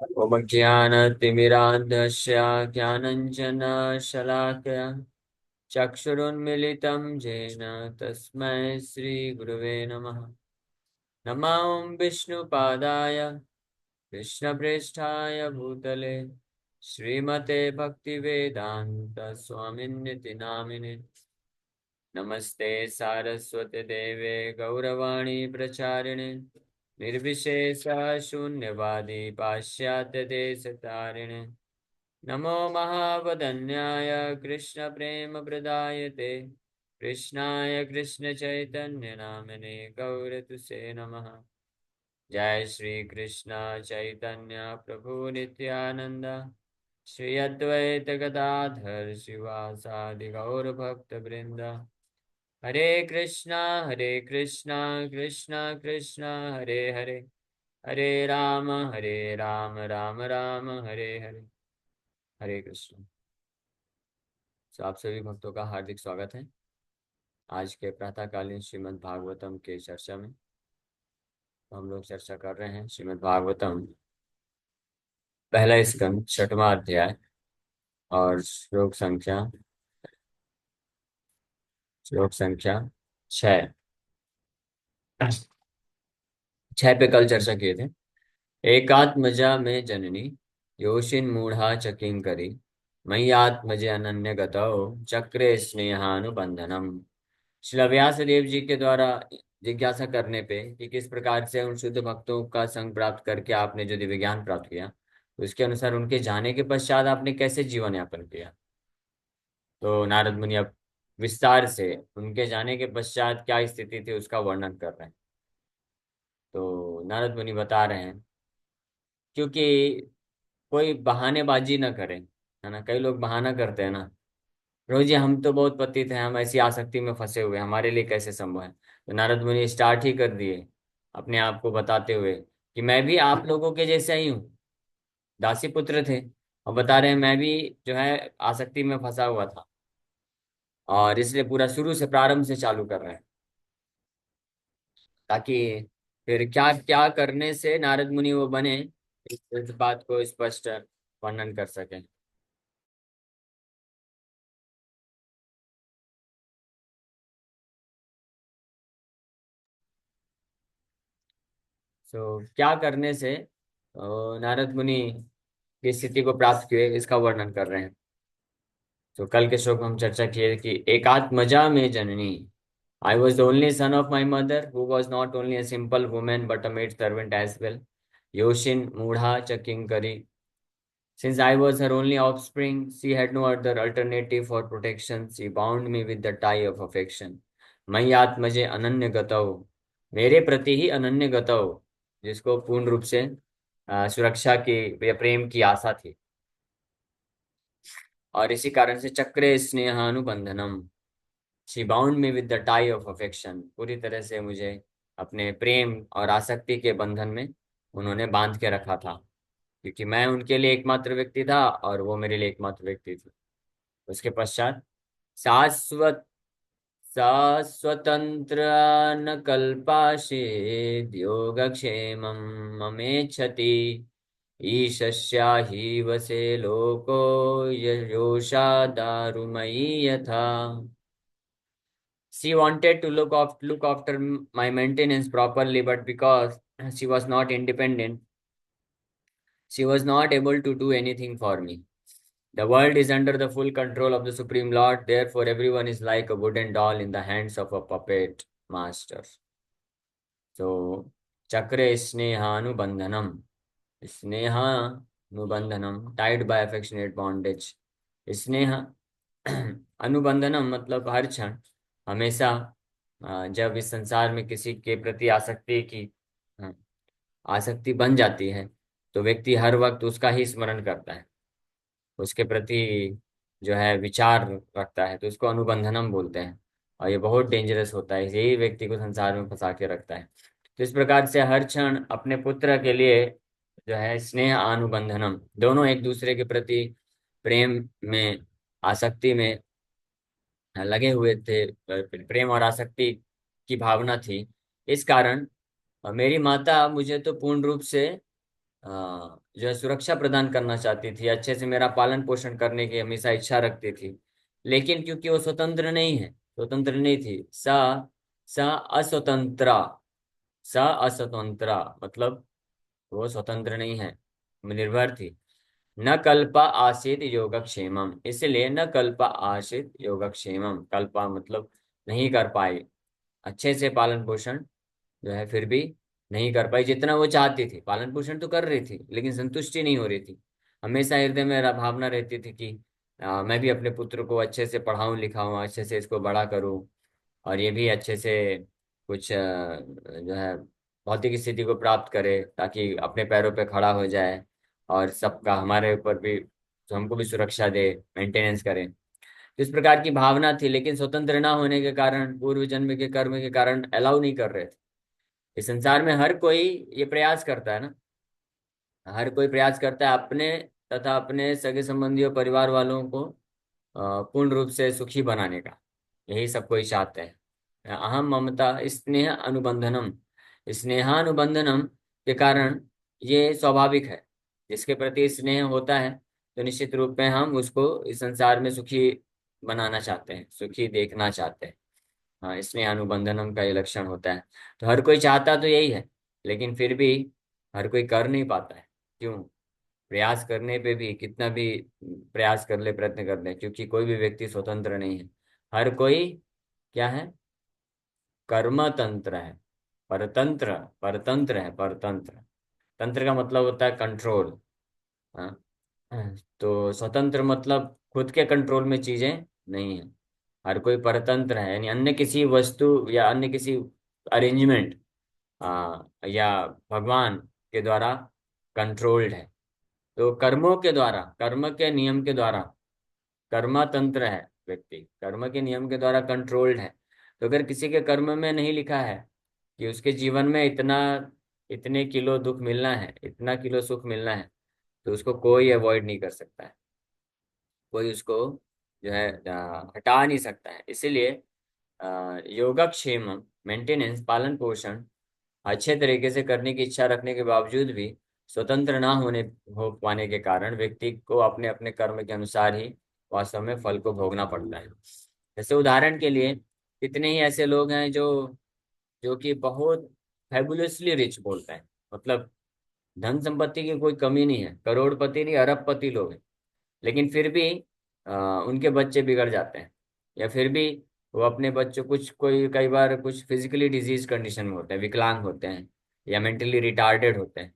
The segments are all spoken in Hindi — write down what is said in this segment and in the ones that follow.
ओम ज्ञानतिमिरान्धस्य ज्ञानञ्जनशलाकया चक्षुरुन्मिलितं येन तस्मै श्रीगुरुवे नमः। नमः विष्णुपादाय कृष्णप्रेष्ठाय भूतले श्रीमते भक्तिवेदान्त स्वामिन्निति नामिने। नमस्ते सारस्वते देवे गौरवाणी प्रचारिणे निर्विशेष शून्यवादी पाश्चात्य देश तारिणे। नमो महावदन्याय कृष्ण प्रेम प्रदायते कृष्णाय कृष्ण चैतन्य नामने गौरतुसे नमः। जय श्री कृष्ण चैतन्य प्रभु नित्यानंद श्री अद्वैत गदाधर शिवासादि गौर भक्त वृंद। हरे कृष्णा कृष्णा कृष्णा हरे हरे, हरे राम राम राम हरे हरे। हरे कृष्ण। तो आप सभी भक्तों का हार्दिक स्वागत है आज के प्रातःकालीन श्रीमद् भागवतम के चर्चा में। हम लोग चर्चा कर रहे हैं श्रीमद् भागवतम पहला स्कंद छठवां अध्याय और श्लोक संख्या 6। 6 पे कल चर्चा किए थे। एकात्मजा में जननी योषिन मूढ़ा चकिंकरी मय्यात्मजे अनन्य गतौ चक्रे स्नेहानुबंधनम। श्री व्यास देव जी के द्वारा जिज्ञासा करने पे कि किस प्रकार से उन शुद्ध भक्तों का संग प्राप्त करके आपने जो दिव्य ज्ञान प्राप्त किया, उसके अनुसार उनके जाने के पश्चात आपने कैसे जीवन यापन किया। तो नारद मुनि अब विस्तार से उनके जाने के पश्चात क्या स्थिति थी उसका वर्णन कर रहे हैं। तो नारद मुनि बता रहे हैं क्योंकि कोई बहानेबाजी ना करे, है ना। कई लोग बहाना करते हैं ना, रोज जी हम तो बहुत पतित हैं, हम ऐसी आसक्ति में फंसे हुए हैं, हमारे लिए कैसे संभव है। तो नारद मुनि स्टार्ट ही कर दिए अपने आप को बताते हुए कि मैं भी आप लोगों के जैसा ही हूँ, दासी पुत्र थे। और बता रहे हैं मैं भी जो है आसक्ति में फंसा हुआ था, और इसलिए पूरा शुरू से प्रारंभ से चालू कर रहे हैं ताकि फिर क्या क्या करने से नारद मुनि वो बने, इस बात को स्पष्ट वर्णन कर सकें। क्या करने से नारद मुनि की स्थिति को प्राप्त किए इसका वर्णन कर रहे हैं। तो कल के श्लोक में हम चर्चा किए कि एकात्मजा में जननी, I was the only son of my mother who was not only a simple women but a maid servant as well. योशिन मूढ़ा च किंकरी, since I was her only offspring she had no other alternative for protection, she bound me with the tie of affection। मयि आत्मजे अनन्य गतौ, मेरे प्रति ही अनन्य गतौ, जिसको पूर्ण रूप से सुरक्षा की या प्रेम की आशा थी। और इसी कारण से चक्रे स्नेहानुबंधनम, she bound me with the tie of affection, पूरी तरह से मुझे अपने प्रेम और आसक्ति के बंधन में उन्होंने बांध के रखा था, क्योंकि मैं उनके लिए एकमात्र व्यक्ति था और वो मेरे लिए एकमात्र व्यक्ति थी। उसके पश्चात शाश्वत स्वतंत्र न कल्पाशेद योगक्षेमं ममेच्छति ईशस्या हि वसे लोको ययोषा दारुमयी यथा। She wanted to look after my maintenance properly, but because she was not independent, she was not able to do anything for me. The world is under the full control of the Supreme Lord, therefore everyone is like a wooden doll in the hands of a puppet master. So, Chakra Snehanubandhanam, Snehanubandhanam, tied by affectionate bondage. स्नेह अनुबंधनम मतलब हर क्षण, हमेशा जब इस संसार में किसी के प्रति आसक्ति की अ, आसक्ति बन जाती है, तो व्यक्ति हर वक्त उसका ही स्मरण करता है, उसके प्रति जो है विचार रखता है, तो उसको अनुबंधनम बोलते हैं। और ये बहुत डेंजरस होता है, यही व्यक्ति को संसार में फंसा के रखता है। तो इस प्रकार से हर क्षण अपने पुत्र के लिए जो है स्नेह अनुबंधनम, दोनों एक दूसरे के प्रति प्रेम में, आसक्ति में लगे हुए थे, प्रेम और आसक्ति की भावना थी। इस कारण मेरी माता मुझे तो पूर्ण रूप से जो है सुरक्षा प्रदान करना चाहती थी, अच्छे से मेरा पालन पोषण करने की हमेशा इच्छा रखती थी। लेकिन क्योंकि वो स्वतंत्र नहीं है, स्वतंत्र नहीं थी, सा सा अस्वतंत्रा, सा अस्वतंत्रा मतलब वो स्वतंत्र नहीं है, निर्भर थी। न कल्पा आसीत योगक्षेमम, इसलिए न कल्पा आसीत योगक्षेमम, कल्पा मतलब नहीं कर पाई अच्छे से पालन पोषण, जो है फिर भी नहीं कर पाई जितना वो चाहती थी। पालन पोषण तो कर रही थी लेकिन संतुष्टि नहीं हो रही थी। हमेशा हृदय में भावना रहती थी कि मैं भी अपने पुत्र को अच्छे से पढ़ाऊं लिखाऊं, अच्छे से इसको बड़ा करूं, और ये भी अच्छे से कुछ जो है भौतिक स्थिति को प्राप्त करे ताकि अपने पैरों पे खड़ा हो जाए, और सबका हमारे ऊपर भी, तो हमको भी सुरक्षा दे, मेंटेनेंस करे। तो इस प्रकार की भावना थी, लेकिन स्वतंत्र ना होने के कारण, पूर्व जन्म के कर्म के कारण अलाउ नहीं कर रहे थे। इस संसार में हर कोई ये प्रयास करता है ना, हर कोई प्रयास करता है अपने तथा अपने सगे संबंधियों परिवार वालों को पूर्ण रूप से सुखी बनाने का। यही सब कोई चाहते हैं। अहम ममता स्नेह अनुबंधनम, स्नेहानुबंधनम के कारण ये स्वाभाविक है। जिसके प्रति स्नेह होता है तो निश्चित रूप में हम उसको इस संसार में सुखी बनाना चाहते हैं, सुखी देखना चाहते हैं। हाँ, स्नेह अनुबंधनम का ये लक्षण होता है। तो हर कोई चाहता तो यही है, लेकिन फिर भी हर कोई कर नहीं पाता है। क्यों? प्रयास करने पे भी, कितना भी प्रयास कर ले, प्रयत्न कर ले, क्योंकि कोई भी व्यक्ति स्वतंत्र नहीं है। हर कोई क्या है? कर्म तंत्र है, परतंत्र, परतंत्र है, परतंत्र। तंत्र का मतलब होता है कंट्रोल। हाँ, तो स्वतंत्र मतलब खुद के कंट्रोल में चीजें नहीं है। हर कोई परतंत्र है, यानी अन्य किसी वस्तु या अन्य किसी अरेंजमेंट या भगवान के द्वारा कंट्रोल्ड है। तो कर्मों के द्वारा, कर्म के नियम के द्वारा कर्मा तंत्र है व्यक्ति, कर्म के नियम के द्वारा कंट्रोल्ड है। तो अगर किसी के कर्म में नहीं लिखा है कि उसके जीवन में इतना, इतने किलो दुख मिलना है, इतना किलो सुख मिलना है, तो उसको कोई अवॉइड नहीं कर सकता है, कोई उसको जो है हटा नहीं सकता है। इसीलिए योगक्षेम, मेंटेनेंस, पालन पोषण अच्छे तरीके से करने की इच्छा रखने के बावजूद भी स्वतंत्र ना होने हो पाने के कारण व्यक्ति को अपने अपने कर्म के अनुसार ही वास्तव में फल को भोगना पड़ता है। जैसे उदाहरण के लिए, कितने ही ऐसे लोग हैं जो जो कि बहुत फैबुलसली रिच बोलते हैं, मतलब धन संपत्ति की कोई कमी नहीं है, करोड़पति नहीं अरबपति लोग हैं, लेकिन फिर भी उनके बच्चे बिगड़ जाते हैं, या फिर भी वो अपने बच्चों, कुछ कोई कई बार कुछ फिजिकली डिजीज कंडीशन में होते हैं, विकलांग होते हैं या मेंटली रिटार्डेड होते हैं,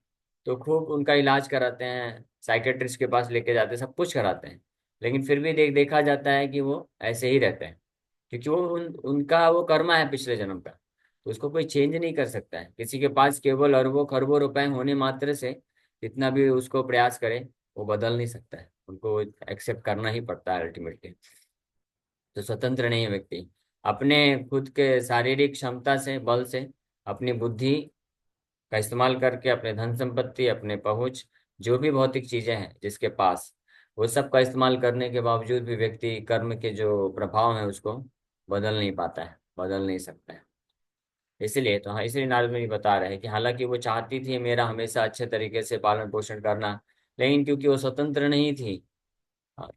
तो खूब उनका इलाज कराते हैं, साइकेट्रिस्ट के पास लेके जाते हैं, सब कुछ कराते हैं, लेकिन फिर भी देखा जाता है कि वो ऐसे ही रहते हैं, क्योंकि वो उनका वो कर्मा है पिछले जन्म का। तो उसको कोई चेंज नहीं कर सकता है। किसी के पास केवल अरबों खरबों रुपए होने मात्र से जितना भी उसको प्रयास करे, वो बदल नहीं सकता है, उनको एक्सेप्ट करना ही पड़ता है अल्टीमेटली। तो स्वतंत्र नहीं है व्यक्ति। अपने खुद के शारीरिक क्षमता से, बल से, अपनी बुद्धि का इस्तेमाल करके, अपने धन संपत्ति, अपने पहुंच, जो भी भौतिक चीजें हैं जिसके पास, वो सब का इस्तेमाल करने के बावजूद भी व्यक्ति कर्म के जो प्रभाव है उसको बदल नहीं पाता है, बदल नहीं सकता है। इसलिए तो हाँ, इसलिए नारद मुनि बता रहे हैं कि हालांकि वो चाहती थी मेरा हमेशा अच्छे तरीके से पालन पोषण करना, लेकिन क्योंकि वो स्वतंत्र नहीं थी,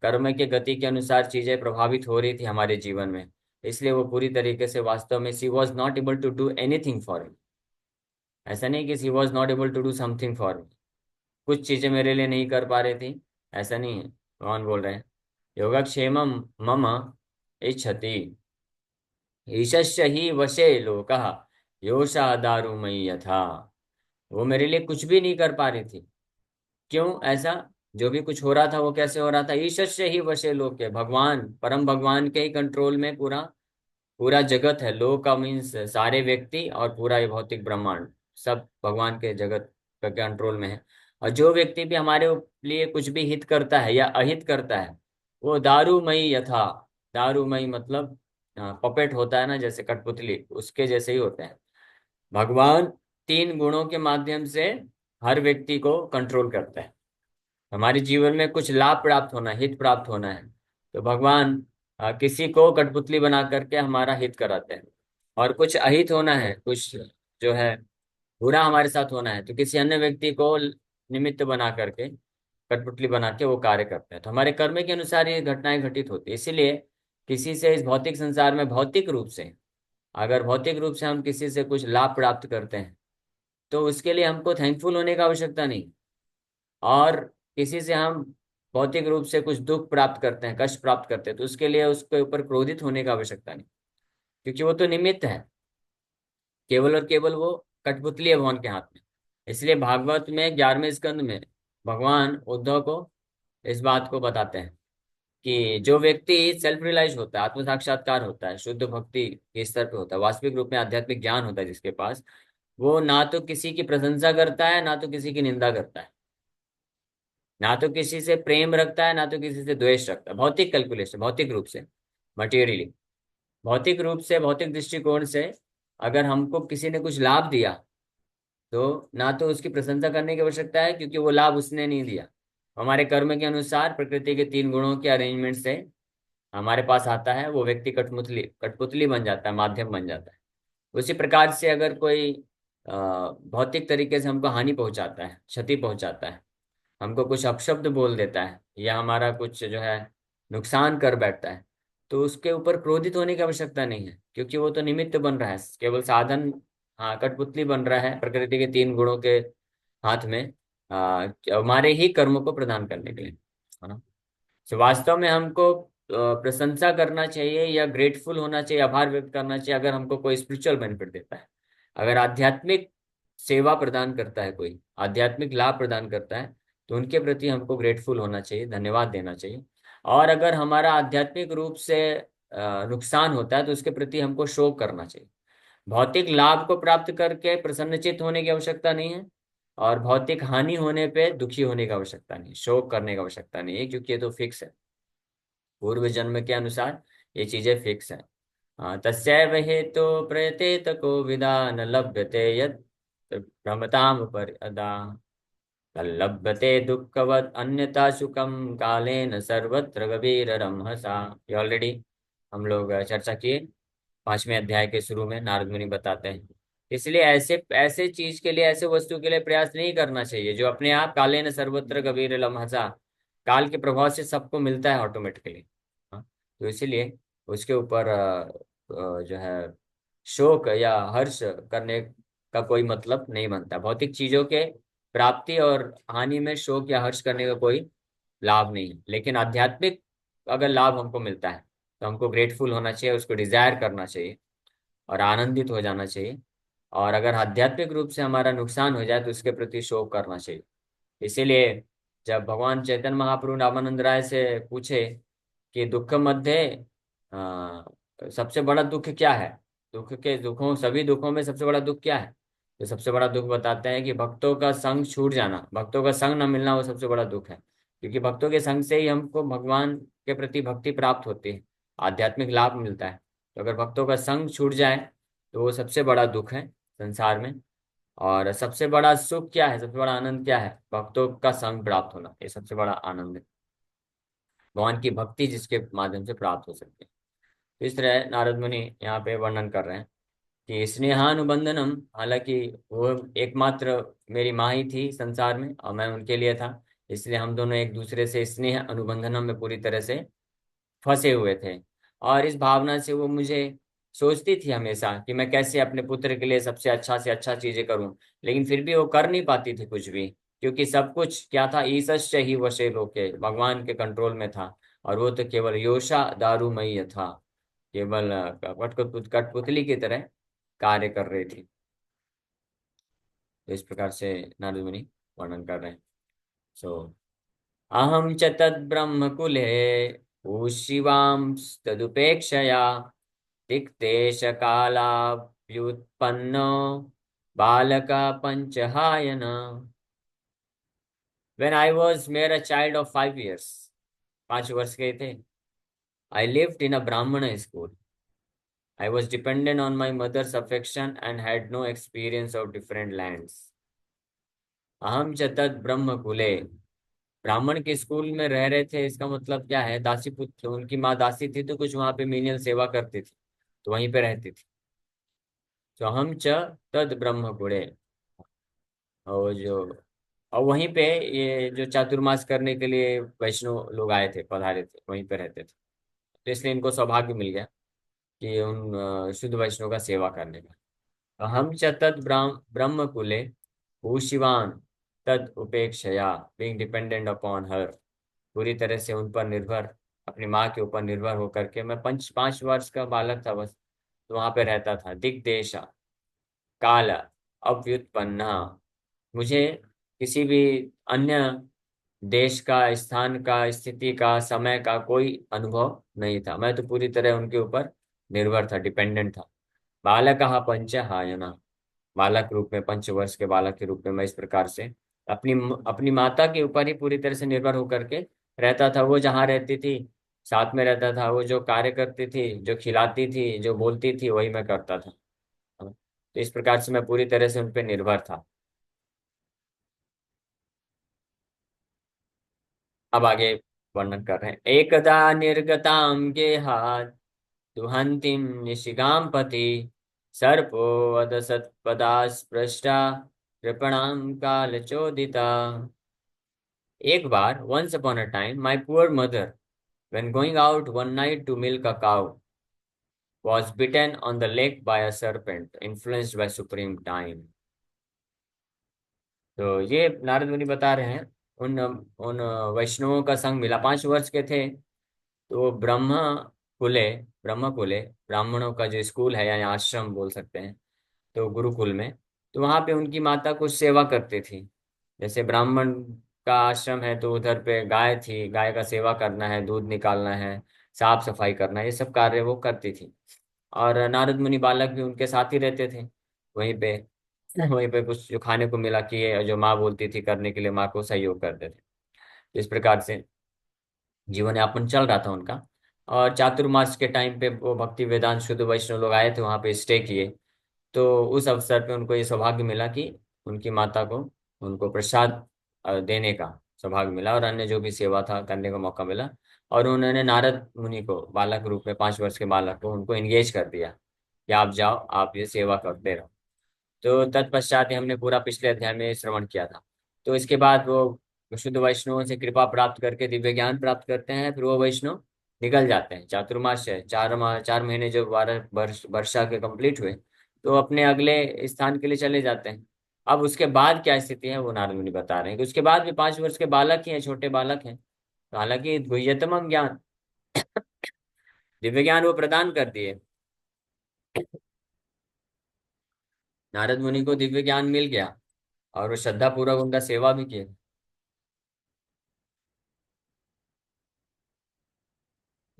कर्म के गति के अनुसार चीजें प्रभावित हो रही थी हमारे जीवन में, इसलिए वो पूरी तरीके से वास्तव में she was not able to do anything for me. ऐसा नहीं कि she was not able to do something for me, कुछ चीजें मेरे लिए नहीं कर पा रही थी, ऐसा नहीं है। भगवान बोल रहे हैं योगक्षेमम मम इच्छति ईशस्य ही वशे लोकः योषा दारुमयी यथा। वो मेरे लिए कुछ भी नहीं कर पा रही थी। क्यों ऐसा? जो भी कुछ हो रहा था वो कैसे हो रहा था? ईशस्य ही वशे लोक के, भगवान, परम भगवान के ही कंट्रोल में पूरा पूरा जगत है। लोक का मीन्स सारे व्यक्ति और पूरा ये भौतिक ब्रह्मांड, सब भगवान के जगत का कंट्रोल में है। और जो व्यक्ति भी हमारे लिए कुछ भी हित करता है या अहित करता है, वो दारूमयी यथा, दारूमयी मतलब पपेट होता है ना, जैसे कठपुतली, उसके जैसे ही होते हैं। भगवान तीन गुणों के माध्यम से हर व्यक्ति को कंट्रोल करता है। हमारे जीवन में कुछ लाभ प्राप्त होना है, हित प्राप्त होना है, तो भगवान किसी को कठपुतली बना करके हमारा हित कराते हैं। और कुछ अहित होना है, कुछ जो है बुरा हमारे साथ होना है, तो किसी अन्य व्यक्ति को निमित्त बना करके, कठपुतली बना के वो कार्य करते हैं। तो हमारे कर्म के अनुसार ये घटनाएं घटित होती है। इसीलिए किसी से इस भौतिक संसार में भौतिक रूप से, अगर भौतिक रूप से हम किसी से कुछ लाभ प्राप्त करते हैं, तो उसके लिए हमको थैंकफुल होने का आवश्यकता नहीं। और किसी से हम भौतिक रूप से कुछ दुख प्राप्त करते हैं, कष्ट प्राप्त करते हैं, तो उसके लिए उसके ऊपर क्रोधित होने का आवश्यकता नहीं, क्योंकि वो तो निमित्त है। केवल और केवल वो कठपुतली है भगवान के हाथ में। इसलिए भागवत में 11वें स्कंद में भगवान उद्धव को इस बात को बताते हैं कि जो व्यक्ति सेल्फ रियलाइज होता है, आत्म साक्षात्कार होता है, शुद्ध भक्ति के स्तर पे होता है, वास्तविक रूप में आध्यात्मिक ज्ञान होता है जिसके पास, वो ना तो किसी की प्रशंसा करता है, ना तो किसी की निंदा करता है, ना तो किसी से प्रेम रखता है, ना तो किसी से द्वेष रखता है। भौतिक कैलकुलेशन, भौतिक रूप से, मटेरियली, भौतिक रूप से, भौतिक दृष्टिकोण से अगर हमको किसी ने कुछ लाभ दिया, तो ना तो उसकी प्रशंसा करने की आवश्यकता है, क्योंकि वो लाभ उसने नहीं दिया। हमारे कर्म के अनुसार प्रकृति के 3 गुणों के अरेंजमेंट से हमारे पास आता है, वो व्यक्ति कठपुतली कठपुतली बन जाता है, माध्यम बन जाता है। उसी प्रकार से अगर कोई भौतिक तरीके से हमको हानि पहुंचाता है, क्षति पहुंचाता है, हमको कुछ अपशब्द बोल देता है, या हमारा कुछ जो है नुकसान कर बैठता है, तो उसके ऊपर क्रोधित होने की आवश्यकता नहीं है, क्योंकि वो तो निमित्त बन रहा है, केवल साधन। हाँ, कठपुतली बन रहा है प्रकृति के 3 गुणों के हाथ में, हमारे ही कर्मों को प्रदान करने के लिए, है ना। तो वास्तव में हमको प्रशंसा करना चाहिए या ग्रेटफुल होना चाहिए, आभार व्यक्त करना चाहिए, अगर हमको कोई स्पिरिचुअल बेनिफिट देता है, अगर आध्यात्मिक सेवा प्रदान करता है, कोई आध्यात्मिक लाभ प्रदान करता है, तो उनके प्रति हमको ग्रेटफुल होना चाहिए, धन्यवाद देना चाहिए। और अगर हमारा आध्यात्मिक रूप से नुकसान होता है, तो उसके प्रति हमको शोक करना चाहिए। भौतिक लाभ को प्राप्त करके प्रसन्नचित्त होने की आवश्यकता नहीं है, और भौतिक हानि होने पे दुखी होने की आवश्यकता नहीं, शोक करने की आवश्यकता नहीं है, क्योंकि ये तो फिक्स है, पूर्व जन्म के अनुसार ये चीजें फिक्स है। तस्यैव हेतु प्रयतेत को विदा न लभ्यते यत् भ्रमताम पर अदा तल्लभ्यते दुःखवत् अन्यथा सुखम कालेन सर्वत्र गभीररमहसा। ये ऑलरेडी हम लोग चर्चा किए 5वें अध्याय के शुरू में, नारद मुनि बताते हैं। इसलिए ऐसे ऐसे चीज के लिए, ऐसे वस्तु के लिए प्रयास नहीं करना चाहिए जो अपने आप कालेन सर्वत्र गभीर लम्हसा, काल के प्रभाव से सबको मिलता है ऑटोमेटिकली। हाँ, तो इसीलिए उसके ऊपर जो है शोक या हर्ष करने का कोई मतलब नहीं बनता। भौतिक चीजों के प्राप्ति और हानि में शोक या हर्ष करने का कोई लाभ नहीं है। लेकिन आध्यात्मिक अगर लाभ हमको मिलता है, तो हमको ग्रेटफुल होना चाहिए, उसको डिजायर करना चाहिए और आनंदित हो जाना चाहिए। और अगर आध्यात्मिक रूप से हमारा नुकसान हो जाए, तो उसके प्रति शोक करना चाहिए। इसीलिए जब भगवान चैतन्य महाप्रभु रामानंद राय से पूछे कि दुख मध्य सबसे बड़ा दुख क्या है, दुख के दुखों, सभी दुखों में सबसे बड़ा दुख क्या है, तो सबसे बड़ा दुख बताते हैं कि भक्तों का संग छूट जाना, भक्तों का संग न मिलना, वो सबसे बड़ा दुख है। क्योंकि भक्तों के संग से ही हमको भगवान के प्रति भक्ति प्राप्त होती है, आध्यात्मिक लाभ मिलता है। तो अगर भक्तों का संग छूट जाए, तो वो सबसे बड़ा दुख है संसार में। और सबसे बड़ा सुख क्या है, सबसे बड़ा आनंद क्या है, भक्तों का संग प्राप्त होना, ये सबसे बड़ा आनंद है, भगवान की भक्ति जिसके माध्यम से प्राप्त हो सकती है। तो इस तरह नारद मुनि यहाँ पे वर्णन कर रहे हैं कि स्नेहानुबंधनम, हालांकि वो एकमात्र मेरी माँ ही थी संसार में और मैं उनके लिए था, इसलिए हम दोनों एक दूसरे से स्नेह अनुबंधनम में पूरी तरह से फंसे हुए थे। और इस भावना से वो मुझे सोचती थी हमेशा कि मैं कैसे अपने पुत्र के लिए सबसे अच्छा से अच्छा चीजें करूं, लेकिन फिर भी वो कर नहीं पाती थी कुछ भी, क्योंकि सब कुछ क्या था, ईशश्च ही वशे लोके, भगवान के कंट्रोल में था। और वो तो केवल योषा दारूमय था, केवल कठपुतली की तरह कार्य कर रही थी। तो इस प्रकार से नारद मुनि वर्णन कर रहे हैं। सो अहम च तद्ब्रह्मकुले ऊशिवांस्तदुपेक्षया तिक्तेश कालाव्युत्पन्नो बालका पंचहायन। When I was mere a child of 5 years, 5 वर्ष के थे, I lived in a Brahmana school. I was dependent on my mother's affection and had no experience of different lands. अहम च तद ब्रह्म कुले, ब्राह्मण के स्कूल में रह रहे थे, इसका मतलब क्या है, दासी पुत्र, उनकी माँ दासी थी, तो कुछ वहां पे मीनियल सेवा करती थी, तो वहीं पे रहती थी। तो हम च तद ब्रह्म कुले, और जो और वहीं पे ये जो चातुर्मास करने के लिए वैष्णव लोग आए थे, पधारे थे, वहीं पे रहते थे। तो इसलिए इनको सौभाग्य मिल गया कि उन शुद्ध वैष्णव का सेवा करने का। तो हम च तद ब्रह्म कुले भूशिवान तद उपेक्षया, बीइंग डिपेंडेंट अपॉन हर, पूरी तरह से उन पर निर्भर, अपनी माँ के ऊपर निर्भर होकर के मैं 5 वर्ष का बालक था बस, तो वहां पे रहता था। दिग्देशा काल अव्युत्पन्ना, मुझे किसी भी अन्य देश का, स्थान का, स्थिति का, समय का कोई अनुभव नहीं था। मैं तो पूरी तरह उनके ऊपर निर्भर था, डिपेंडेंट था। बालक पंच हायना, बालक रूप में, 5 वर्ष के बालक के रूप में मैं इस प्रकार से अपनी अपनी माता के ऊपर ही पूरी तरह से निर्भर होकर के रहता था। वो जहाँ रहती थी साथ में रहता था, वो जो कार्य करती थी, जो खिलाती थी, जो बोलती थी, वही मैं करता था। तो इस प्रकार से मैं पूरी तरह से उन पर निर्भर था। अब आगे वर्णन कर रहे हैं। एकदा निर्गतां गेहात् दुहन्तीं निशिगां पति, सर्पो वदसत्पदा स्पृष्टा कृपणां कालचोदिता। एक बार, once upon a time, my poor mother, when going out one night to milk a cow, was bitten on the leg by a serpent, influenced by supreme time. तो ये नारद मुनि बता रहे हैं, उन वैष्णवों का संग मिला, 5 वर्ष के थे। तो कुले ब्रह्म कुले, ब्राह्मणों का जो स्कूल है, या आश्रम बोल सकते हैं, तो गुरुकुल में, तो वहां पे उनकी माता कुछ सेवा करती थी। जैसे ब्राह्मण का आश्रम है तो उधर पे गाय थी, गाय का सेवा करना है, दूध निकालना है, साफ सफाई करना है, ये सब कार्य वो करती थी। और नारद मुनि बालक भी उनके साथ ही रहते थे वहीं पे। वहीं पे कुछ जो खाने को मिला कि जो माँ बोलती थी करने के लिए, माँ को सहयोग करते थे। तो इस प्रकार से जीवन यापन चल रहा था उनका। और चातुर्मास के टाइम पे वो भक्ति वेदांत शुद्ध वैष्णव लोग आए थे, वहां पे स्टे किए। तो उस अवसर पे उनको ये सौभाग्य मिला कि उनकी माता को, उनको प्रसाद देने का सौभाग्य मिला, और अन्य जो भी सेवा था करने का मौका मिला। और उन्होंने नारद मुनि को, बालक रूप में 5 वर्ष के बालक को, उनको एंगेज कर दिया कि आप जाओ, आप ये सेवा करते रहो। तो तत्पश्चात ही हमने पूरा पिछले अध्याय में श्रवण किया था। तो इसके बाद वो शुद्ध वैष्णवों से कृपा प्राप्त करके दिव्य ज्ञान प्राप्त करते हैं, फिर वो वैष्णव निकल जाते हैं। चातुर्मास है, 4 महीने जो 12 वर्षा के कंप्लीट हुए, तो अपने अगले स्थान के लिए चले जाते हैं। अब उसके बाद क्या स्थिति है वो नारद मुनि बता रहे हैं कि उसके बाद भी 5 वर्ष के बालक ही हैं, छोटे बालक हैं। तो हालांकि गुह्यतम ज्ञान, दिव्य ज्ञान वो प्रदान कर दिए, नारद मुनि को दिव्य ज्ञान मिल गया, और वो श्रद्धा पूर्वक उनका सेवा भी किए।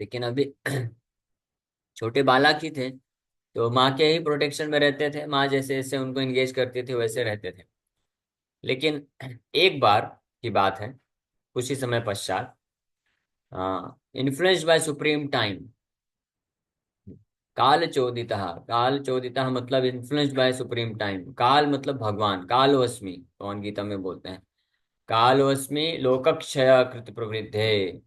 लेकिन अभी छोटे बालक ही थे, तो माँ के ही प्रोटेक्शन में रहते थे। माँ जैसे जैसे उनको एंगेज करती थी वैसे रहते थे। लेकिन एक बार की बात है, कुछ ही समय पश्चात, इन्फ्लुएंस्ड बाय सुप्रीम टाइम, काल चोदिता मतलब इन्फ्लुएंस्ड बाय सुप्रीम टाइम। काल मतलब भगवान, कालोस्मि भगवान गीता में बोलते हैं। कालोस्मि लोकक्षय कृत प्रवृद्धे,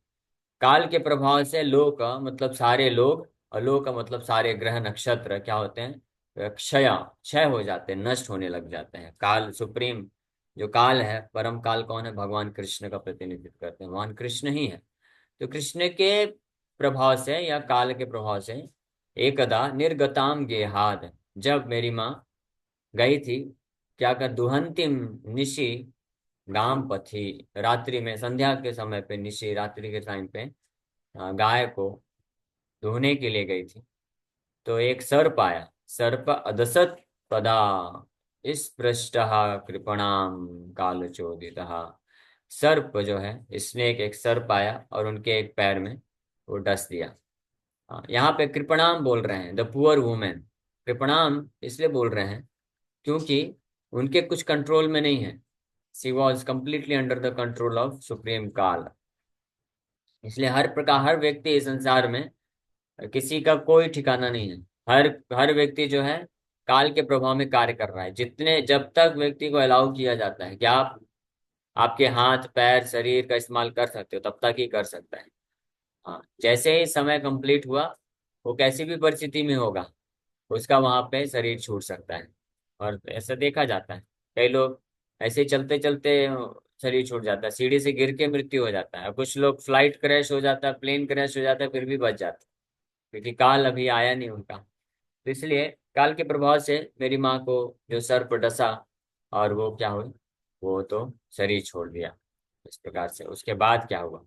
काल के प्रभाव से लोक मतलब सारे लोग, और लोक मतलब सारे ग्रह नक्षत्र क्या होते हैं, क्षय क्षय हो जाते हैं, नष्ट होने लग जाते हैं। काल सुप्रीम जो काल है, परम काल कौन है, भगवान कृष्ण का प्रतिनिधित्व करते हैं, भगवान कृष्ण ही है। तो कृष्ण के प्रभाव से या काल के प्रभाव से एकदा निर्गताम गेहाद, जब मेरी माँ गई थी, क्या कर, दुहंतिम निशि गाम पथी, रात्रि में, संध्या के समय पे, निशि रात्रि के टाइम पे गाय को धोने के लिए गई थी। तो एक सर्प आया, सर्प अदसत पदा स्पृष्ट कृपणाम कालचोदित। सर्प जो है, स्नेक, एक सर्प आया और उनके एक पैर में वो डस दिया। यहाँ पे कृपणाम बोल रहे हैं, द पुअर वुमेन। कृपणाम इसलिए बोल रहे हैं क्योंकि उनके कुछ कंट्रोल में नहीं है। She was completely under the control of supreme काल। इसलिए हर प्रकार, हर व्यक्ति इस संसार में, किसी का कोई ठिकाना नहीं है। हर हर व्यक्ति जो है काल के प्रभाव में कार्य कर रहा है। जितने, जब तक व्यक्ति को अलाउ किया जाता है कि आप आपके हाथ पैर शरीर का इस्तेमाल कर सकते हो, तब तक ही कर सकता है। हाँ, जैसे ही समय कंप्लीट हुआ, वो कैसी भी परिस्थिति में होगा, उसका वहां पे शरीर छूट सकता है। और ऐसा देखा जाता है, कई लोग ऐसे ही चलते चलते शरीर छूट जाता है, सीढ़ी से गिर के मृत्यु हो जाता है। कुछ लोग फ्लाइट क्रैश हो जाता है, प्लेन क्रैश हो जाता है, फिर भी बच जाते हैं, क्योंकि काल अभी आया नहीं उनका। तो इसलिए काल के प्रभाव से मेरी माँ को जो सर्प डसा, और वो क्या हुई, वो तो शरीर छोड़ दिया। इस प्रकार से उसके बाद क्या हुआ,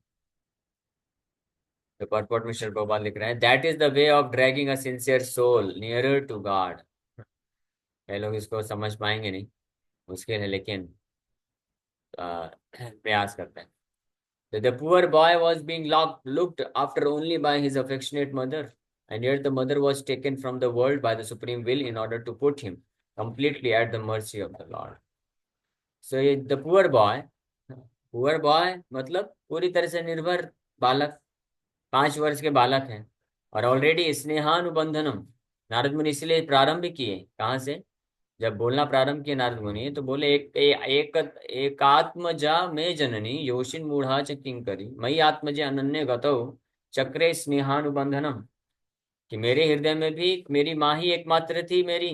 तो परपोर्ट में श्री प्रभुपाद लिख रहे हैं, that is the way of dragging a sincere soul nearer to God. कई लोग इसको समझ पाएंगे नहीं, मुश्किल है, लेकिन प्रयास करते हैं। The poor boy was being looked after only by his affectionate mother, and yet the mother was taken from the world by the supreme will in order to put him completely at the mercy of the Lord. So the poor boy मतलब पूरी तरह से निर्भर बालक, 5 वर्ष के बालक हैं, और ऑलरेडी स्नेहानुबंधनम। नारद मुनि इसलिए प्रारंभ किए, कहाँ से, जब बोलना प्रारंभ किए नारद मुनि, तो बोले एकात्मजा में जननी योषिन मूढ़ा च किंकरी मई आत्मजे अनन्य गतौ चक्रे स्नेहानुबंधनम। कि मेरे हृदय में भी मेरी माँ ही एकमात्र थी मेरी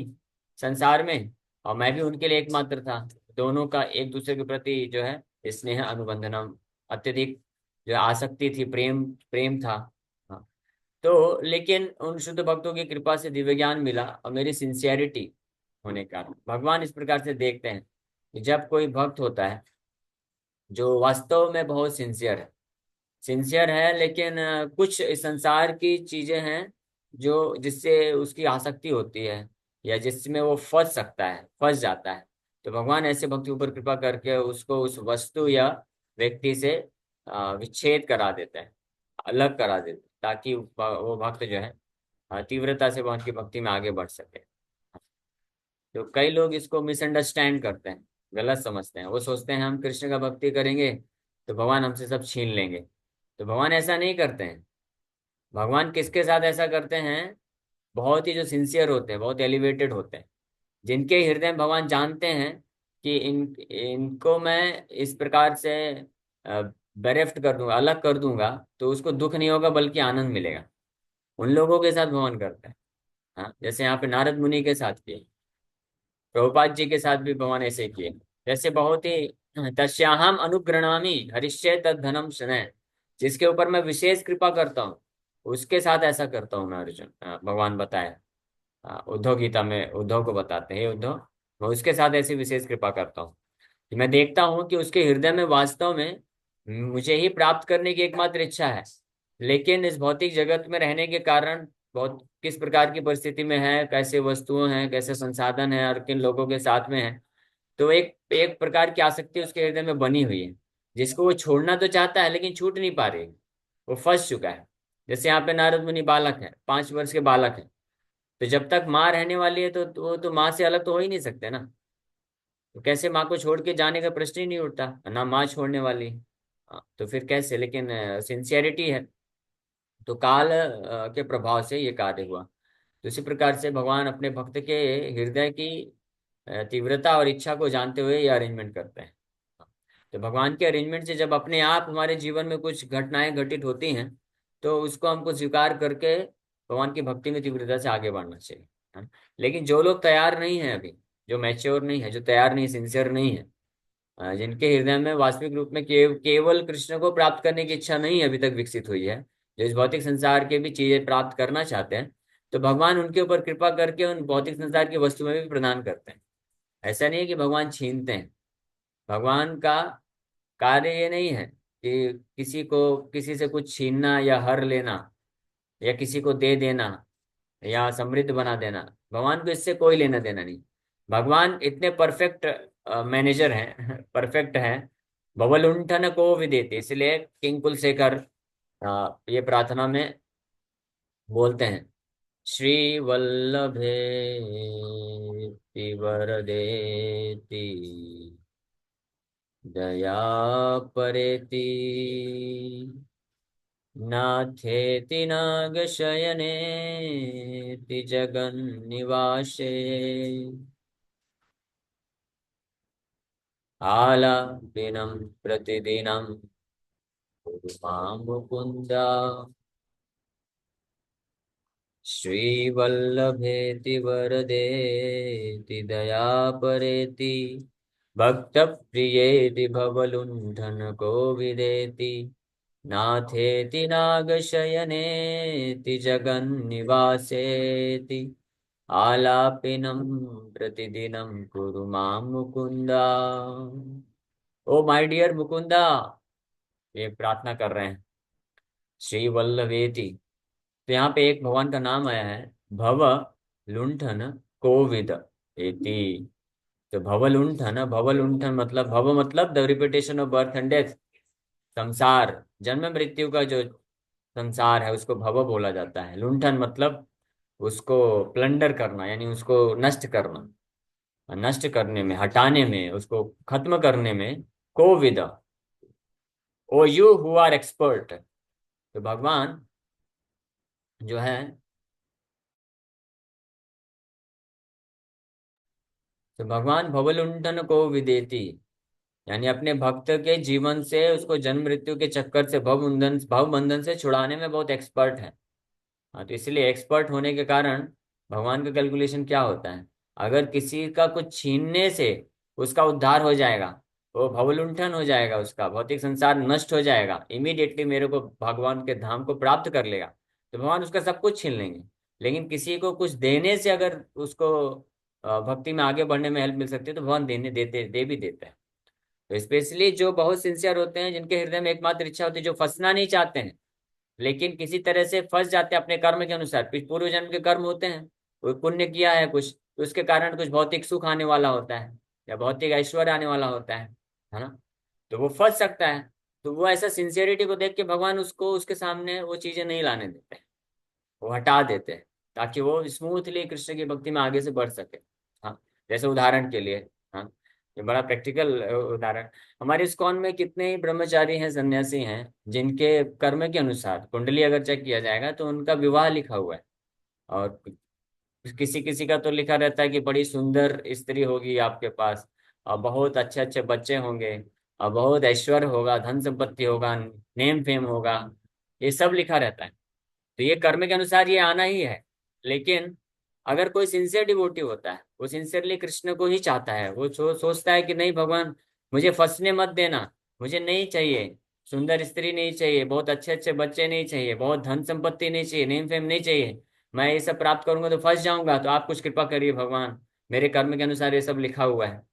संसार में, और मैं भी उनके लिए एकमात्र था। दोनों का एक दूसरे के प्रति जो है स्नेह अनुबंधनम, अत्यधिक जो आसक्ति थी, प्रेम प्रेम था। हाँ। तो लेकिन उन शुद्ध भक्तों की कृपा से दिव्य ज्ञान मिला, और मेरी सिंसियरिटी होने का कारण भगवान इस प्रकार से देखते हैं कि जब कोई भक्त होता है जो वास्तव में बहुत सिंसियर है, लेकिन कुछ इस संसार की चीजें हैं जो जिससे उसकी आसक्ति होती है, या जिसमें वो फंस जाता है, तो भगवान ऐसे भक्त के ऊपर कृपा करके उसको उस वस्तु या व्यक्ति से विच्छेद करा देते हैं, अलग करा देते हैं, ताकि वो भक्त जो है तीव्रता से भगवान की भक्ति में आगे बढ़ सके। तो कई लोग इसको मिसअंडरस्टैंड करते हैं, गलत समझते हैं। वो सोचते हैं हम कृष्ण का भक्ति करेंगे तो भगवान हमसे सब छीन लेंगे। तो भगवान ऐसा नहीं करते हैं। भगवान किसके साथ ऐसा करते हैं, बहुत ही जो सिंसियर होते हैं, बहुत एलिवेटेड होते हैं, जिनके हृदय में भगवान जानते हैं कि इनको मैं इस प्रकार से बेरेफ्ट कर दूंगा, अलग कर दूंगा, तो उसको दुख नहीं होगा बल्कि आनंद मिलेगा। उन लोगों के साथ भगवान करते हैं। हाँ, जैसे यहाँ पे नारद मुनि के साथ किए, प्रभुपाद जी के साथ भी भगवान ऐसे किए। जैसे बहुत ही तस्याहम अनुगृणामि हरिष्ये तद धनम शनय, जिसके ऊपर मैं विशेष कृपा करता हूँ उसके साथ ऐसा करता हूँ मैं अर्जुन। भगवान बताए उद्धव गीता में, उद्धव को बताते हैं, "हे उद्धव, मैं उसके साथ ऐसी विशेष कृपा करता हूँ कि मैं देखता हूँ कि उसके हृदय में वास्तव में मुझे ही प्राप्त करने की एकमात्र इच्छा है, लेकिन इस भौतिक जगत में रहने के कारण बहुत किस प्रकार की परिस्थिति में है, कैसे वस्तुएं हैं, कैसे संसाधन है, और किन लोगों के साथ में है, तो एक एक प्रकार की आसक्ति उसके हृदय में बनी हुई है, जिसको वो छोड़ना तो चाहता है लेकिन छूट नहीं पा रही, वो फंस चुका है। जैसे यहाँ पे नारद मुनि बालक है, 5 वर्ष के बालक है, तो जब तक माँ रहने वाली है तो वो तो माँ से अलग तो हो ही नहीं सकते ना। तो कैसे माँ को छोड़ के जाने का प्रश्न ही नहीं उठता, ना माँ छोड़ने वाली। तो फिर कैसे, लेकिन सिंसियरिटी है, तो काल के प्रभाव से ये कार्य हुआ। तो इसी प्रकार से भगवान अपने भक्त के हृदय की तीव्रता और इच्छा को जानते हुए ये अरेंजमेंट करते हैं। तो भगवान के अरेंजमेंट से जब अपने आप हमारे जीवन में कुछ घटनाएं घटित होती हैं, तो उसको हमको स्वीकार करके भगवान की भक्ति में तीव्रता से आगे बढ़ना चाहिए। हाँ? लेकिन जो लोग तैयार नहीं है अभी, जो मैच्योर नहीं है, जो तैयार नहीं, सिंसियर नहीं है, जिनके हृदय में वास्तविक रूप में केवल कृष्ण को प्राप्त करने की इच्छा नहीं अभी तक विकसित हुई है, जो इस भौतिक संसार के भी चीजें प्राप्त करना चाहते हैं, तो भगवान उनके ऊपर कृपा करके उन भौतिक संसार की वस्तु में भी प्रदान करते हैं। ऐसा नहीं है कि भगवान छीनते हैं। भगवान का कार्य ये नहीं है कि किसी को किसी से कुछ छीनना या हर लेना, या किसी को दे देना, या समृद्ध बना देना। भगवान को इससे कोई लेना देना नहीं। भगवान इतने परफेक्ट मैनेजर हैं, परफेक्ट हैं, बबलुंठन को विदेते, इसलिए किंग कुलशेखर ये प्रार्थना में बोलते हैं, श्री वल्लभे वरदेति दया परेति नाथेति नागशयनेति जगन्निवासे आलापिनं प्रतिदिनं कुरु मां मुकुन्द श्रीवल्लभेति वरदेति दयापरेति भक्त प्रियेति भवलुण्ठन को विदेति नाथेति नागशयनेति जगन्निवासेति आलापिनं प्रतिदिनं कुरु मां Mukunda. Oh my dear Mukunda, ये प्रार्थना कर रहे हैं श्री वल्लभेति। तो यहाँ पे एक भगवान का नाम आया है, भव लुंठन कोविद एति। तो भवलुंठन, भवलुंठन मतलब, भव मतलब the repetition of birth and death, संसार, जन्म मृत्यु का जो संसार है उसको भव बोला जाता है। लुंठन मतलब उसको प्लंडर करना, यानी उसको नष्ट करना, नष्ट करने में, हटाने में, उसको खत्म करने में। कोविद, ओ यू हु आर एक्सपर्ट। तो भगवान जो है, तो भगवान भवलुंठन को विदेति, यानी अपने भक्त के जीवन से उसको जन्म मृत्यु के चक्कर से, भव बंधन से छुड़ाने में बहुत एक्सपर्ट है। हाँ, तो इसलिए एक्सपर्ट होने के कारण भगवान का कैलकुलेशन क्या होता है, अगर किसी का कुछ छीनने से उसका उद्धार हो जाएगा, वो भवलुंठन हो जाएगा, उसका भौतिक संसार नष्ट हो जाएगा, इमीडिएटली मेरे को भगवान के धाम को प्राप्त कर लेगा, तो भगवान उसका सब कुछ छीन लेंगे। लेकिन किसी को कुछ देने से अगर उसको भक्ति में आगे बढ़ने में हेल्प मिल सकती है, तो भगवान देने देते दे भी देता है। तो स्पेशली जो बहुत सिंसियर होते हैं, जिनके हृदय में एकमात्र इच्छा होती है, जो फंसना नहीं चाहते हैं, लेकिन किसी तरह से फंस जाते हैं अपने कर्म के अनुसार, पूर्व जन्म के कर्म होते हैं, कोई पुण्य किया है कुछ, तो उसके कारण कुछ भौतिक सुख आने वाला होता है या भौतिक ऐश्वर्य आने वाला होता है ना, तो वो फंस सकता है। तो वो ऐसा सिंसियरिटी को देख के भगवान उसको, उसके सामने वो चीजें नहीं लाने देते, वो हटा देते हैं, ताकि वो स्मूथली कृष्ण की भक्ति में आगे से बढ़ सके। हाँ, जैसे उदाहरण के लिए, हाँ, ये बड़ा प्रैक्टिकल उदाहरण, हमारे इस्कॉन में कितने ही ब्रह्मचारी हैं, सन्यासी हैं, जिनके कर्म के अनुसार कुंडली अगर चेक किया जाएगा तो उनका विवाह लिखा हुआ है। और किसी किसी का तो लिखा रहता है कि बड़ी सुंदर स्त्री होगी आपके पास, और बहुत अच्छे अच्छे बच्चे होंगे, और बहुत ऐश्वर्य होगा, धन संपत्ति होगा, नेम फेम होगा, ये सब लिखा रहता है। तो ये कर्म के अनुसार ये आना ही है। लेकिन अगर कोई सिंसियर डिवोटी होता है, वो सिंसियरली कृष्ण को ही चाहता है, वो सोचता है कि नहीं भगवान, मुझे फंसने मत देना, मुझे नहीं चाहिए, सुंदर स्त्री नहीं चाहिए, बहुत अच्छे अच्छे बच्चे नहीं चाहिए, बहुत धन संपत्ति नहीं चाहिए, नेम फेम नहीं चाहिए, मैं ये सब प्राप्त करूंगा तो फंस जाऊंगा, तो आप कुछ कृपा करिए भगवान, मेरे कर्म के अनुसार ये सब लिखा हुआ है।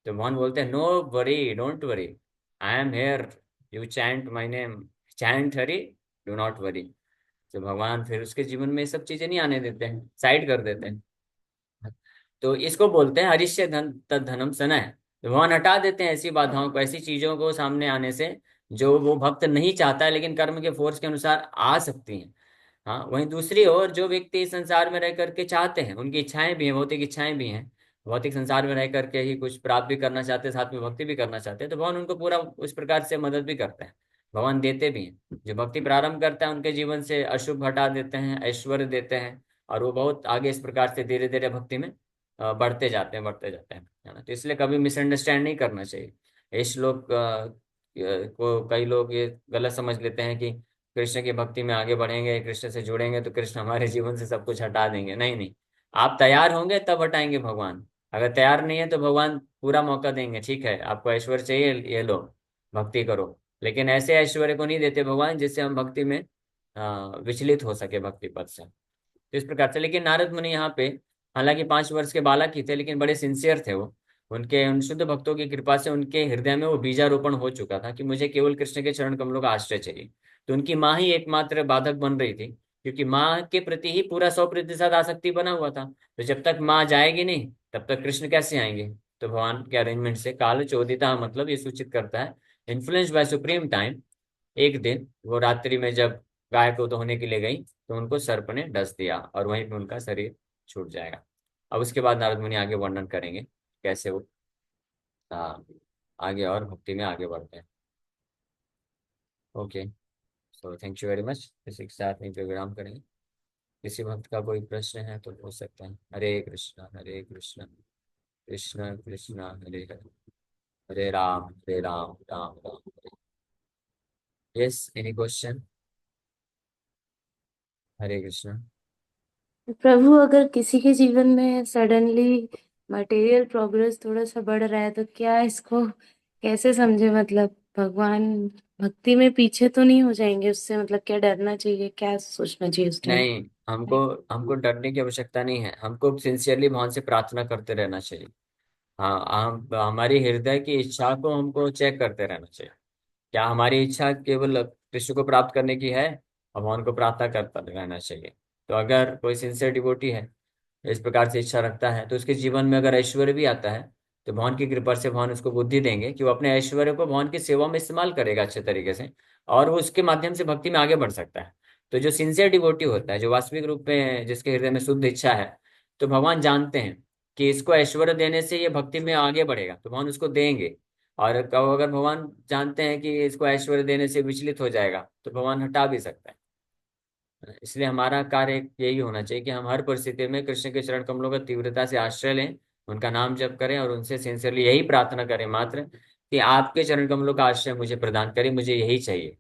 तो भगवान बोलते हैं, no worry, don't worry, I am here, you chant my name, chant Hari, do not worry. तो भगवान फिर उसके जीवन में ये सब चीजें नहीं आने देते हैं, साइड कर देते हैं। तो इसको बोलते हैं हरिष्य धन तद धनम सनय। तो भगवान हटा देते हैं ऐसी बाधाओं को, ऐसी चीजों को सामने आने से, जो वो भक्त नहीं चाहता है लेकिन कर्म के फोर्स के अनुसार आ सकती हैं। हाँ, वहीं दूसरी ओर जो व्यक्ति इस संसार में रह करके चाहते हैं, उनकी इच्छाएं भी हैं, भौतिक इच्छाएं भी हैं, भौतिक संसार में रह करके ही कुछ प्राप्त भी करना चाहते हैं, साथ में भक्ति भी करना चाहते हैं, तो भगवान उनको पूरा उस प्रकार से मदद भी करते हैं, भगवान देते भी हैं। जो भक्ति प्रारंभ करता है उनके जीवन से अशुभ हटा देते हैं, ऐश्वर्य देते हैं, और वो बहुत आगे इस प्रकार से धीरे धीरे भक्ति में बढ़ते जाते हैं, बढ़ते जाते हैं, है ना। तो इसलिए कभी मिसअंडरस्टैंड नहीं करना चाहिए। ये श्लोक को कई लोग ये गलत समझ लेते हैं कि कृष्ण की भक्ति में आगे बढ़ेंगे, कृष्ण से जुड़ेंगे तो कृष्ण हमारे जीवन से सब कुछ हटा देंगे। नहीं नहीं, आप तैयार होंगे तब हटाएंगे भगवान। अगर तैयार नहीं है तो भगवान पूरा मौका देंगे, ठीक है आपको ऐश्वर्य चाहिए, ये लो, भक्ति करो। लेकिन ऐसे ऐश्वर्य को नहीं देते भगवान जिससे हम भक्ति में विचलित हो सके भक्ति पथ से। तो इस प्रकार से, लेकिन नारद मुनि यहाँ पे, हालांकि 5 वर्ष के बालक ही थे, लेकिन बड़े सिंसियर थे वो। उनके उन शुद्ध भक्तों की कृपा से उनके हृदय में वो बीजारोपण हो चुका था कि मुझे केवल कृष्ण के चरण कमलों का आश्रय चाहिए। तो उनकी माँ ही एकमात्र बाधक बन रही थी, क्योंकि माँ के प्रति ही पूरा 100% आसक्ति बना हुआ था। तो जब तक माँ जाएगी नहीं तब तक कृष्ण कैसे आएंगे। तो भगवान के अरेंजमेंट से काल चोदिता, मतलब ये सूचित करता है, इन्फ्लुएंस बाय सुप्रीम टाइम, एक दिन वो रात्रि में जब गाय को धोने के लिए गई तो उनको सर्प ने डस दिया, और वहीं पे उनका शरीर छूट जाएगा। अब उसके बाद नारद मुनि आगे वर्णन करेंगे कैसे वो आगे और भक्ति में आगे बढ़ते हैं। Okay, so thank you very much, इसी के साथ में प्रोग्राम करेंगे। किसी भक्त का कोई प्रश्न है तो पूछ सकते हैं। Hare Krishna Krishna Krishna Hare Hare, Hare Ram Ram Ram Hare. Yes, any question. Hare Krishna. प्रभु, अगर किसी के जीवन में सडनली मटेरियल प्रोग्रेस थोड़ा सा बढ़ रहा है, तो क्या इसको कैसे समझे? मतलब भगवान भक्ति में पीछे तो नहीं हो जाएंगे उससे? मतलब क्या डरना चाहिए, क्या सोचना चाहिए उस टाइम? नहीं, हमको हमको डरने की आवश्यकता नहीं है। हमको सिंसियरली भगवान से प्रार्थना करते रहना चाहिए। हाँ, हम हमारी हृदय की इच्छा को हमको चेक करते रहना चाहिए। क्या हमारी इच्छा केवल कृष्ण को प्राप्त करने की है? और भगवान को प्रार्थना करता रहना चाहिए। तो अगर कोई सिंसियर डिवोटी है, इस प्रकार से इच्छा रखता है, तो उसके जीवन में अगर ऐश्वर्य भी आता है, तो भगवान की कृपा से भगवान उसको बुद्धि देंगे कि वो अपने ऐश्वर्य को भगवान की सेवा में इस्तेमाल करेगा अच्छे तरीके से, और वो उसके माध्यम से भक्ति में आगे बढ़ सकता है। तो जो सिंसियर डिवोटी होता है, जो वास्तविक रूप में जिसके हृदय में शुद्ध इच्छा है, तो भगवान जानते हैं कि इसको ऐश्वर्य देने से ये भक्ति में आगे बढ़ेगा, तो भगवान उसको देंगे। और अगर भगवान जानते हैं कि इसको ऐश्वर्य देने से विचलित हो जाएगा, तो भगवान हटा भी सकता है। इसलिए हमारा कार्य यही होना चाहिए कि हम हर परिस्थिति में कृष्ण के चरण कमलों का तीव्रता से आश्रय लें, उनका नाम जप करें, और उनसे सिंसियरली यही प्रार्थना करें मात्र कि आपके चरण कमलों का आश्रय मुझे प्रदान करें, मुझे यही चाहिए।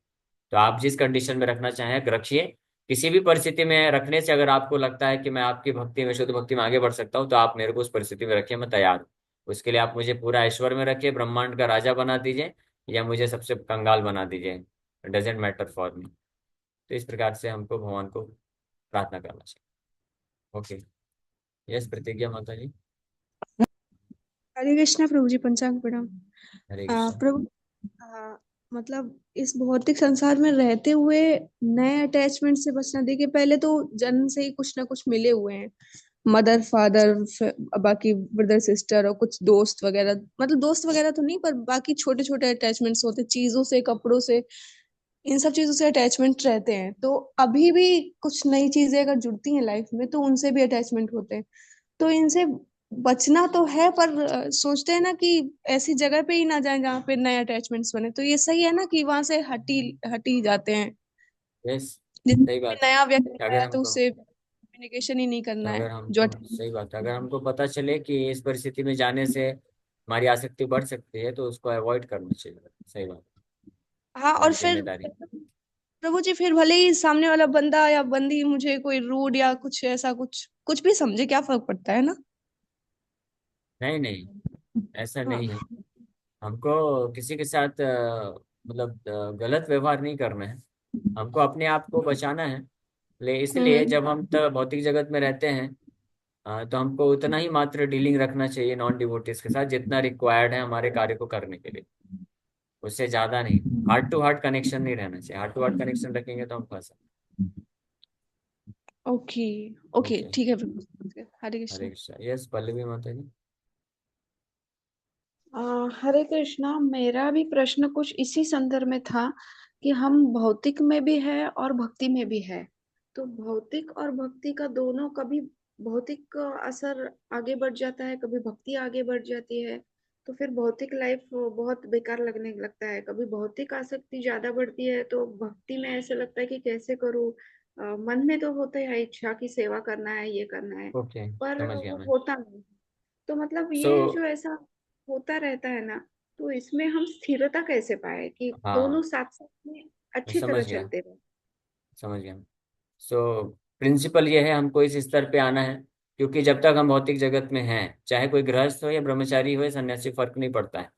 तो आप जिस कंडीशन में रखना चाहें रखिए। किसी भी परिस्थिति में रखने से अगर आपको लगता है कि मैं आपकी भक्ति में, शुद्ध भक्ति में आगे बढ़ सकता हूँ, तो आप मेरे को उस परिस्थिति में रखिए, मैं तैयार हूँ। उसके लिए आप मुझे पूरा ऐश्वर्य में रखिए, ब्रह्मांड का राजा बना दीजिए, या मुझे सबसे कंगाल बना दीजिए, डजेंट मैटर फॉर मी। तो इस प्रकार से हमको भगवान को प्रार्थना करना चाहिए। ओके। यस प्रतिज्ञा माता जी। हरे कृष्णा प्रभु जी, पंचांग प्रणाम। हरे कृष्ण। प्रभु, आ, मतलब इस भौतिक संसार में रहते हुए नए अटैचमेंट से बचना। देखिए, पहले तो जन्म से ही कुछ ना कुछ मिले हुए हैं, मदर फादर, बाकी ब्रदर सिस्टर और कुछ दोस्त वगैरह। मतलब दोस्त वगैरह तो नहीं, पर बाकी छोटे छोटे अटैचमेंट्स होते, चीजों से, कपड़ों से, इन सब चीजों से अटैचमेंट रहते हैं। तो अभी भी कुछ नई चीजें अगर जुड़ती हैं लाइफ में, तो उनसे भी अटैचमेंट होते हैं। तो इनसे बचना तो है, पर सोचते हैं ना कि ऐसी जगह पे ही ना जाए जहाँ पे नए अटैचमेंट्स बने। तो ये सही है ना कि वहां से हटी हटी जाते हैं। यस, जिंदगी सही में बात नया व्यक्ति है। अगर आया तो हमको उससे कम्युनिकेशन ही नहीं तो करना है अगर जो हमको सही बात है, अगर हमको पता चले कि इस परिस्थिति में जाने से हमारी आसक्ति बढ़ सकती है, तो उसको अवॉइड करना चाहिए। सही बात। हाँ, और हमारी फिर जिम्मेदारी। प्रभु जी, फिर भले ही सामने वाला बंदा या बंदी मुझे कोई रूड या कुछ ऐसा कुछ कुछ भी समझे, क्या फर्क पड़ता है ना। नहीं नहीं, ऐसा हाँ। नहीं है। हमको किसी के साथ मतलब गलत व्यवहार नहीं करना है। हमको अपने आप को बचाना है। ले इसलिए हम्म। जब हम तो भौतिक जगत में रहते हैं, तो हमको उतना ही मात्र डीलिंग रखना चाहिए नॉन डिवोटीज के साथ, जितना रिक्वायर्ड है हमारे कार्य को करने के लिए। उससे ज्यादा नहीं। हार्ट टू हार्ट कनेक्शन नहीं रहना चाहिए। हार्ट टू हार्ट कनेक्शन रखेंगे तो हम फंस। ओके। Okay, okay. ठीक है प्रभु। हरे हरे कृष्ण। कृष्णा। यस पल्लवी माता जी। हरे कृष्णा। मेरा भी प्रश्न कुछ इसी संदर्भ में था कि हम भौतिक में भी है और भक्ति में भी है। तो भौतिक और भक्ति का दोनों, कभी भौतिक का असर आगे बढ़ जाता है, कभी भक्ति आगे बढ़ जाती है। तो फिर भौतिक लाइफ बहुत बेकार लगने लगता है। कभी भौतिक आसक्ति ज्यादा बढ़ती है तो भक्ति में ऐसे लगता है कि कैसे करूँ। मन में तो होता है इच्छा की सेवा करना है, ये करना है, ओके, पर समझ गया वो मैं। होता नहीं। तो मतलब सो ये जो ऐसा होता रहता है ना, तो इसमें हम स्थिरता कैसे पाए कि दोनों हाँ, साथ साथ में अच्छी तरह समझ गया, चलते रहे। समझ गया। सो प्रिंसिपल ये है, हमको इस स्तर पे आना है। क्योंकि जब तक हम भौतिक जगत में हैं, चाहे कोई गृहस्थ हो या ब्रह्मचारी हो या सन्यासी, फर्क नहीं पड़ता है।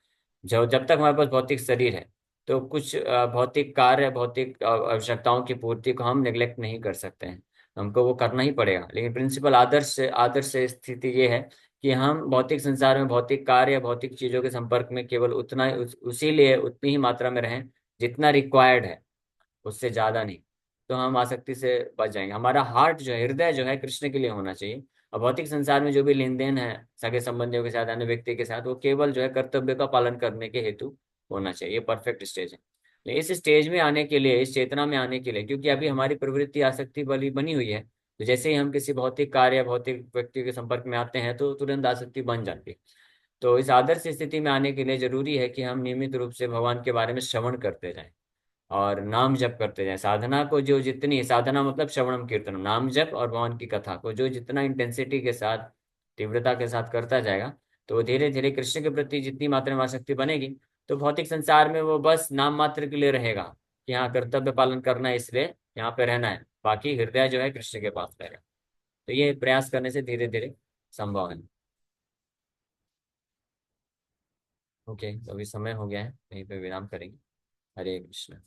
जब तक हमारे पास भौतिक शरीर है, तो कुछ भौतिक कार्य, भौतिक आवश्यकताओं की पूर्ति को हम निग्लेक्ट नहीं कर सकते हैं। हमको वो करना ही पड़ेगा। लेकिन प्रिंसिपल आदर्श आदर्श स्थिति ये है कि हम भौतिक संसार में भौतिक कार्य या भौतिक चीजों के संपर्क में केवल उतना उसी लिए उतनी ही मात्रा में रहें जितना रिक्वायर्ड है, उससे ज्यादा नहीं। तो हम आसक्ति से बच जाएंगे। हमारा हार्ट जो है, हृदय जो है, कृष्ण के लिए होना चाहिए। और भौतिक संसार में जो भी लेन देन है सगे संबंधियों के साथ, अन्य व्यक्ति के साथ, वो केवल जो है कर्तव्य का पालन करने के हेतु होना चाहिए। ये परफेक्ट स्टेज है। लेकिन इस स्टेज में आने के लिए, इस चेतना में आने के लिए, क्योंकि अभी हमारी प्रवृत्ति आसक्ति वाली बनी हुई है, तो जैसे ही हम किसी भौतिक कार्य या भौतिक व्यक्ति के संपर्क में आते हैं, तो तुरंत आसक्ति बन जाती है। तो इस आदर्श स्थिति में आने के लिए जरूरी है कि हम नियमित रूप से भगवान के बारे में श्रवण करते जाएं, और नाम जप करते जाएं। साधना को जो जितनी, साधना मतलब श्रवणम कीर्तनम, नाम जप और भगवान की कथा को जो जितना इंटेंसिटी के साथ, तीव्रता के साथ करता जाएगा, तो धीरे धीरे कृष्ण के प्रति जितनी मात्रा में आसक्ति बनेगी, तो भौतिक संसार में वो बस नाम मात्र के लिए रहेगा कि हाँ कर्तव्य पालन करना है, इसलिए यहाँ पे रहना है। बाकी हृदय जो है कृष्ण के पास रहेगा। तो ये प्रयास करने से धीरे धीरे संभव है। ओके, तो अभी समय हो गया है, यहीं पे विराम करेंगे। हरे कृष्ण।